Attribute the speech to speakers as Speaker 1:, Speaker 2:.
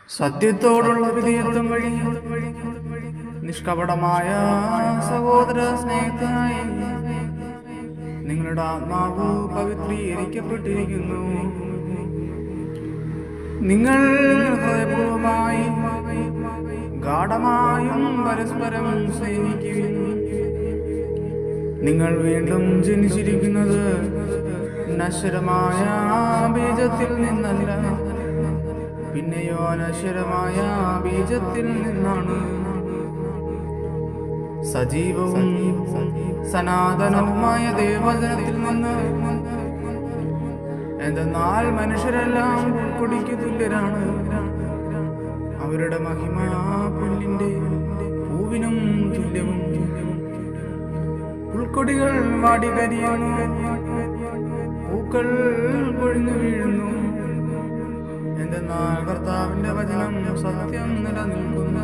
Speaker 1: സത്യത്തോടുള്ള വിധേയത്വം വഴി നിഷ്കപടമായ സഹോദര സ്നേഹത്തിനായി നിങ്ങളുടെ ആത്മാവ് പവിത്രീകരിക്കപ്പെട്ടിരിക്കുന്നു. നിങ്ങൾ ഹൃദയപൂർവമായി ഗാഢമായും പരസ്പരം സ്നേഹിക്കുകയും നിങ്ങൾ വീണ്ടും ജനിച്ചിരിക്കുന്നത് നശ്വരമായ ബീജത്തിൽ നിന്നല്ല, പിന്നെയോ അനശ്വരമായ ബീജത്തിൽ നിന്നാണ്, സജീവവും സനാതനവുമായ ദൈവവചനത്തിൽ നിന്ന്. എന്തെന്നാൽ മനുഷ്യരെല്ലാം പുൽക്കൊടിക്ക് തുല്യരാണ്. അവരുടെ മഹിമ പുല്ലിന്റെ പൂവിനും തുല്യവും. പുൽക്കൊടികൾ വാടികരിയുന്നു, പൂക്കൾ പൊഴിഞ്ഞു വീഴുന്നു. എന്തെന്നാൽ കർത്താവിന്റെ വചനം സത്യം നിലനിൽക്കുന്നു.